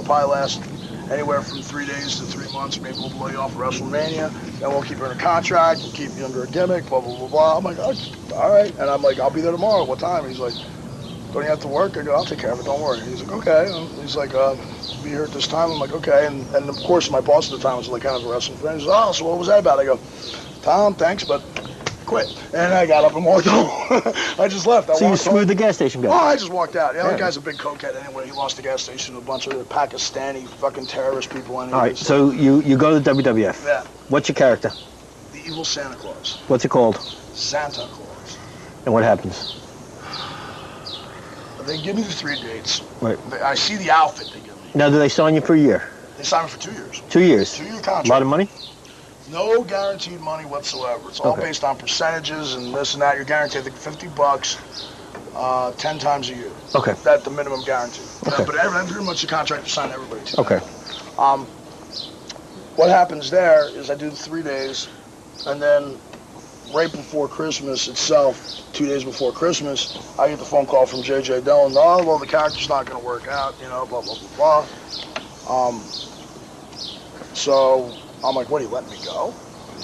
probably last anywhere from 3 days to 3 months. Maybe we'll blow you off at WrestleMania. Then we'll keep you under contract. We'll keep you under a gimmick. Blah blah blah blah. I'm like, oh, all right. And I'm like, I'll be there tomorrow. What time? He's like, don't you have to work? I go, I'll take care of it. Don't worry. He's like, okay. And he's like, be here at this time. I'm like, okay. And of course, my boss at the time was like kind of a wrestling fan. He's like, oh, so what was that about? I go, Tom, thanks, but quit. And I got up and walked home. I just left. So you screwed the gas station guy? Oh, I just walked out. Yeah, that guy's a big cokehead anyway. He lost the gas station to a bunch of Pakistani fucking terrorist people anyway. All right, so you go to the WWF. Yeah. What's your character? The evil Santa Claus. What's it called? Santa Claus. And what happens? They give me the 3 dates. Right. I see the outfit they give me. Now, do they sign you for a year? They sign me for 2 years. 2 years? 2-year contract. A lot of money? No guaranteed money whatsoever. It's all based on percentages and this and that. You're guaranteed, I think, $50, 10 times a year. Okay. That's the minimum guarantee. Okay. But pretty much the contract you sign everybody to. Okay. What happens there is I do the 3 days, and then right before Christmas itself, 2 days before Christmas, I get the phone call from J.J. Dillon. Oh, well, the character's not going to work out, you know, blah, blah, blah, blah. So I'm like, what, do you let me go?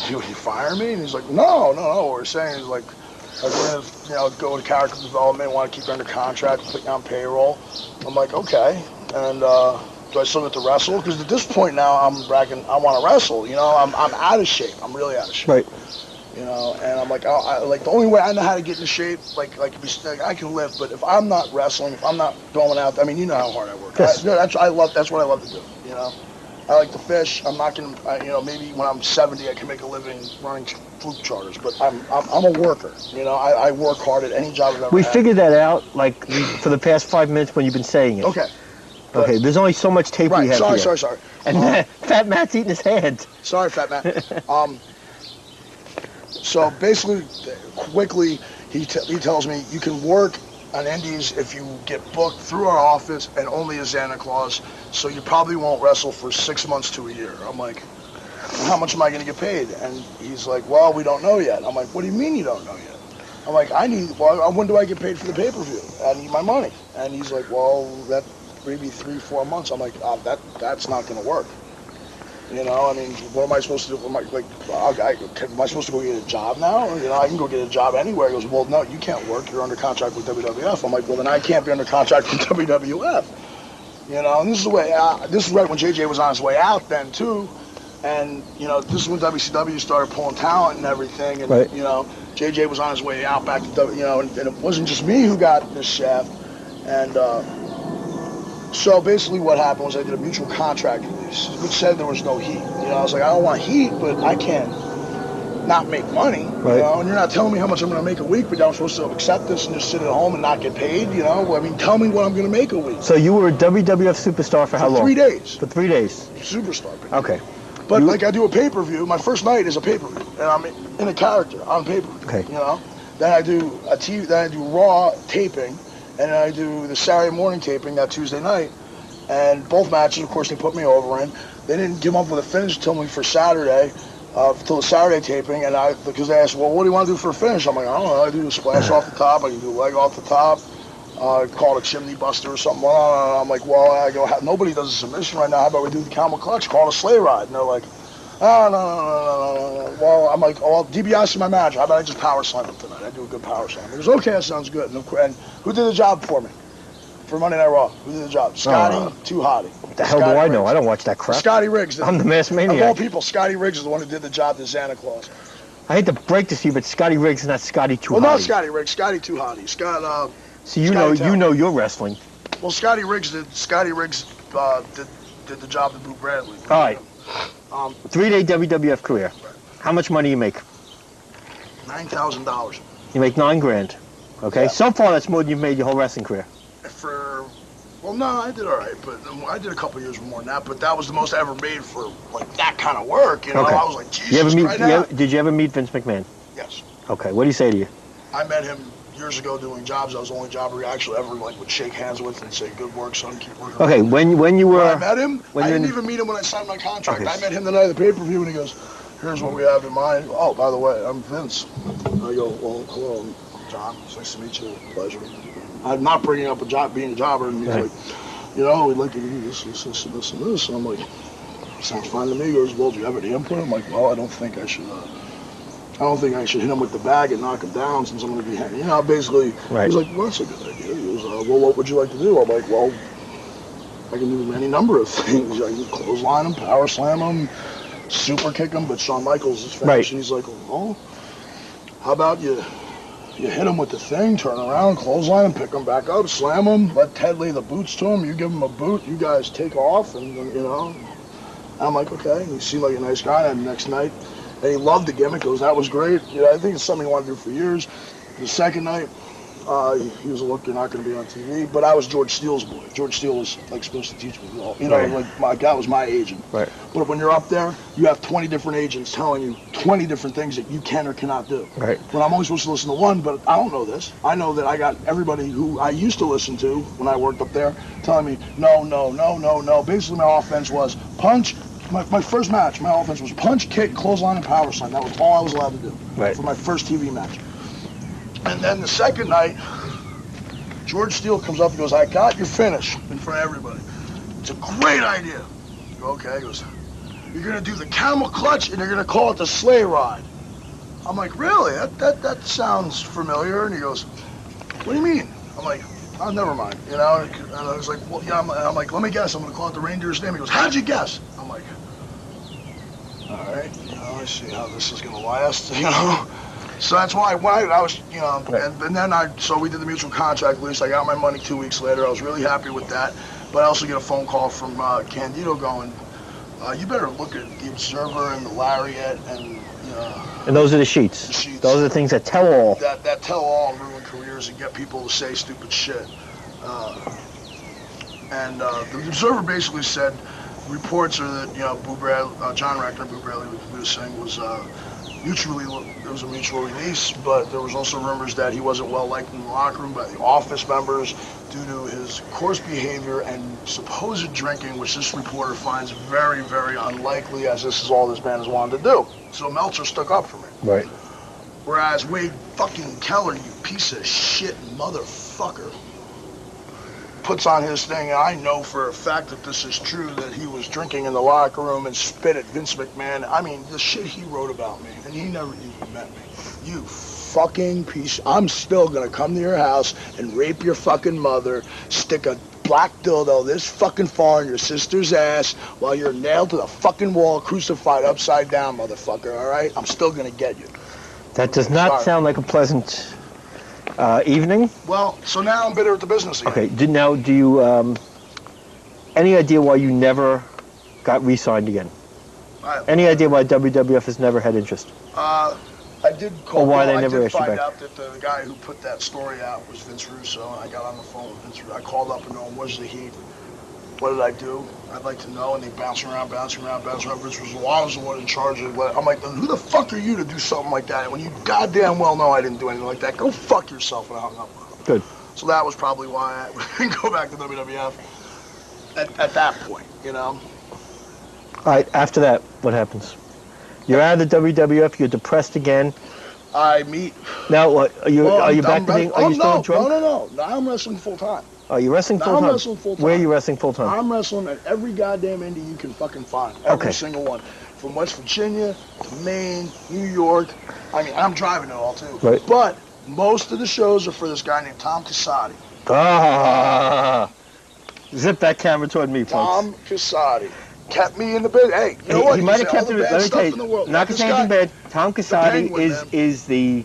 You fire me? And he's like, no. What we're saying is like, we're going to, you know, go to character development, want to keep you under contract, put you on payroll. I'm like, okay. And do I still get to wrestle? Because at this point now, I'm bragging, I want to wrestle. You know, I'm out of shape. I'm really out of shape. Right. You know, and I'm like, like the only way I know how to get in shape, like I can lift, but if I'm not wrestling, if I'm not going out, I mean, you know how hard I work. Yes. That's what I love to do. You know, I like to fish. I'm not gonna, you know, maybe when I'm 70, I can make a living running fluke charters, but I'm a worker. You know, I work hard at any job I've ever We had. figured that out, like, for the past 5 minutes when you've been saying it. Okay. Okay, there's only so much tape we have here. Sorry. And Fat Matt's eating his hand. Sorry, Fat Matt. So basically, quickly, he tells me you can work on indies if you get booked through our office and only as Santa Claus, so you probably won't wrestle for 6 months to a year. I'm like, how much am I going to get paid? And he's like, well, we don't know yet. I'm like, what do you mean you don't know yet? I'm like, when do I get paid for the pay-per-view? I need my money. And he's like, well, that maybe 3-4 months. I'm like, that's not going to work. You know, I mean, what am I supposed to do? Am I supposed to go get a job now? You know, I can go get a job anywhere. He goes, well, no, you can't work. You're under contract with WWF. I'm like, well, then I can't be under contract with WWF. You know, and this is the way. This is right when JJ was on his way out then too, and you know, this is when WCW started pulling talent and everything, and right. You know, JJ was on his way out back to you know, and it wasn't just me who got this shaft, and. So basically what happened was I did a mutual contract release, which said there was no heat. You know, I was like, I don't want heat, but I can't not make money. Right. You know, and you're not telling me how much I'm going to make a week, but I'm supposed to accept this and just sit at home and not get paid, you know? I mean, tell me what I'm going to make a week. So you were a WWF superstar for how long? 3 days. For 3 days. Superstar. Baby. Okay. But like I do a pay-per-view, my first night is a pay-per-view, and I'm in a character on pay-per-view. Okay. You know? Then I do then I do Raw taping, and then I do the Saturday morning taping that Tuesday night. And both matches, of course, they put me over in. They didn't come up with a finish till me for Saturday, till the Saturday taping. And because they asked, well, what do you want to do for a finish? I'm like, I don't know. I do a splash off the top. I can do a leg off the top. Call it a chimney buster or something. I'm like, well, I go, nobody does a submission right now. How about we do the camel clutch? Call it a sleigh ride. And they're like, oh, no. Well, I'm like, oh, well, DiBiase's my manager. How about I just power slam him tonight? I do a good power slam. He goes, okay, that sounds good. And who did the job for me? For Monday Night Raw, who did the job? Scotty, Too Hottie. What the hell do I know? I don't watch that crap. Scotty Riggs. I'm the mass maniac. Of all people, Scotty Riggs is the one who did the job to Santa Claus. I hate to break this to you, but Scotty Riggs is not Scotty Too Hottie. Well, not Scotty Riggs. Scotty Too Hottie. So you know your wrestling. Well, Scotty Riggs did the job to Boot Bradley. All right. 3-day WWF career. Right. How much money you make? $9,000. You make $9 grand. Okay. Yeah. So far, that's more than you've made your whole wrestling career. Well, no, I did all right, but I did a couple years more than that. But that was the most I ever made for like that kind of work. You know, okay. I was like, Jesus. Did you ever meet Vince McMahon? Yes. Okay. What did he say to you? I met him years ago doing jobs. I was the only jobber he actually ever would shake hands with and say, "Good work, son. Keep working." Okay. When you were. When I met him, I didn't even meet him when I signed my contract. Okay. I met him the night of the pay-per-view, and he goes, "Here's what we have in mind." Oh, by the way, I'm Vince. I go, "Well, hello, John. It's nice to meet you. Pleasure." I'm not bringing up being a jobber, and he's like, you know, we'd like to do this, this, this, and this, and this. And I'm like, sounds fine to me. He goes, well, do you have any input? I'm like, well, I don't think I should hit him with the bag and knock him down since I'm going to be hanging. You know, basically, Right. he's like, well, that's a good idea. He goes, well, what would you like to do? I'm like, well, I can do any number of things. I can clothesline him, power slam him, super kick him, but Shawn Michaels is finished. Right. And he's like, well, how about you hit him with the thing, turn around, clothesline him, pick him back up, slam him, let Ted lay the boots to him, you give him a boot, you guys take off, and, you know. I'm like, okay. And he seemed like a nice guy. And the next night, and he loved the gimmick. Goes, that was great. You know, I think it's something he wanted to do for years. The second night, he was, look, you're not going to be on TV. But I was George Steele's boy. George Steele was like supposed to teach me all. You know, Right. like that was my agent. Right. But when you're up there, you have 20 different agents telling you 20 different things that you can or cannot do. Right. But I'm only supposed to listen to one, but I don't know this. I know that I got everybody who I used to listen to when I worked up there telling me, no, no, no, no, no. Basically, my offense was punch. My first match, my offense was punch, kick, clothesline, and power slam. That was all I was allowed to do for my first TV match. And then the second night, George Steele comes up and goes, I got your finish in front of everybody. It's a great idea. I go, okay. He goes, you're going to do the camel clutch and you're going to call it the sleigh ride. I'm like, really? That sounds familiar. And he goes, what do you mean? I'm like, oh, never mind. You know, and I was like, well, yeah, I'm like, let me guess. I'm going to call it the reindeer's name. He goes, how'd you guess? I'm like, all right, you know, I see how this is going to last, you know. So that's why I was, you know, and then so we did the mutual contract lease. I got my money 2 weeks later. I was really happy with that. But I also get a phone call from Candido going, you better look at the Observer and the Lariat and, And those are the sheets. Those are the things that tell all. That tell all and ruin careers and get people to say stupid shit. The Observer basically said reports are that, you know, John Reckner, Boo Bradley was saying was it was a mutual release, but there was also rumors that he wasn't well liked in the locker room by the office members due to his coarse behavior and supposed drinking, which this reporter finds very, very unlikely, as this is all this man has wanted to do. So Meltzer stuck up for me. Right. Whereas Wade fucking Keller, you piece of shit motherfucker, puts on his thing, and I know for a fact that this is true, that he was drinking in the locker room and spit at Vince McMahon. I mean, the shit he wrote about me, and he never even met me. You fucking piece. I'm still gonna come to your house and rape your fucking mother, stick a black dildo this fucking far in your sister's ass while you're nailed to the fucking wall, crucified upside down, motherfucker, all right? I'm still gonna get you. That does not sound like a pleasant evening. Well, so now I'm bitter at the business again. Okay, do you, any idea why you never got re-signed again? Any idea why WWF has never had interest? I did call. Or why they I never did asked you find back? out that the guy who put that story out was Vince Russo, and I got on the phone with Vince Russo. I called up and going, "Where's the heat? What did I do? I'd like to know." And they bouncing around. Vince Russo, I was the one in charge of it. I'm like, "Who the fuck are you to do something like that? When you goddamn well know I didn't do anything like that. Go fuck yourself." And I hung up. Good. So that was probably why I didn't go back to WWF at that point, you know. All right. After that, what happens? You're out of the WWF. You're depressed again. I meet. Now, what, are you back to being? Are you still drunk? No. Now I'm wrestling full time. Are you wrestling full time? I'm wrestling full time. Where are you wrestling full time? I'm wrestling at every goddamn indie you can fucking find. Every single one. From West Virginia to Maine, New York. I mean, I'm driving it all too. Right. But most of the shows are for this guy named Tom Casati. Zip that camera toward me, folks. Tom Casati kept me in the business. Hey, you know what? He might have kept it. Let me tell you, not to say anything bad. Tom Casati is the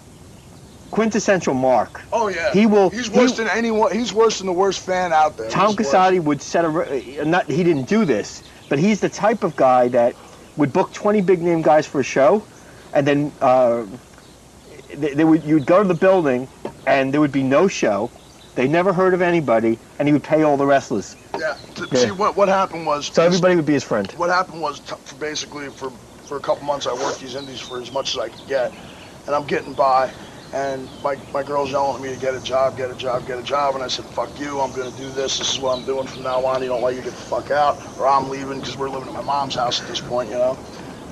quintessential mark. Oh yeah. He's worse than anyone. He's worse than the worst fan out there. Tom Casati would set a. He didn't do this, but he's the type of guy that would book 20 big name guys for a show, and then you'd go to the building, and there would be no show. They never heard of anybody, and he would pay all the wrestlers. Yeah. See, what happened was. So everybody would be his friend. What happened was, basically, for a couple months, I worked these indies for as much as I could get, and I'm getting by. And my girl's yelling at me to get a job, and I said, fuck you, I'm going to do this. This is what I'm doing from now on. You don't like it, get the fuck out, or I'm leaving, because we're living at my mom's house at this point, you know.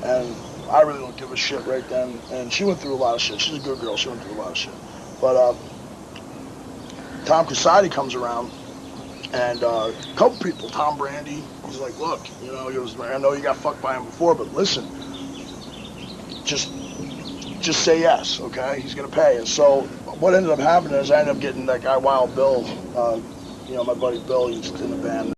And I really don't give a shit right then. And she went through a lot of shit. She's a good girl. She went through a lot of shit. But Tom Casati comes around, And a couple people, Tom Brandy, he's like, look, he goes, I know you got fucked by him before, but listen, just say yes, okay? He's gonna pay. And so what ended up happening is I ended up getting that guy Wild Bill, my buddy Bill, he's in the band.